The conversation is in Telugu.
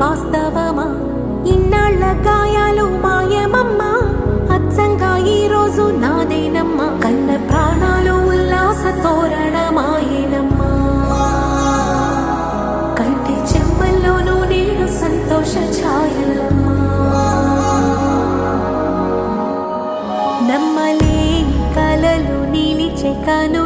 వాస్తవమా? ఇన్నాళ్ళ గాయాలు మాయమమ్మా, అచ్చంగా ఈ రోజు నాదేనమ్మా. కన్న ప్రాణాలు ఉల్లాస తోరణమాయేనమ్మా. కంటి చెమ్మల్లోనూ నేడు సంతోష ఛాయలమ్మా. నమ్మలేని కలలు నిలిచే కను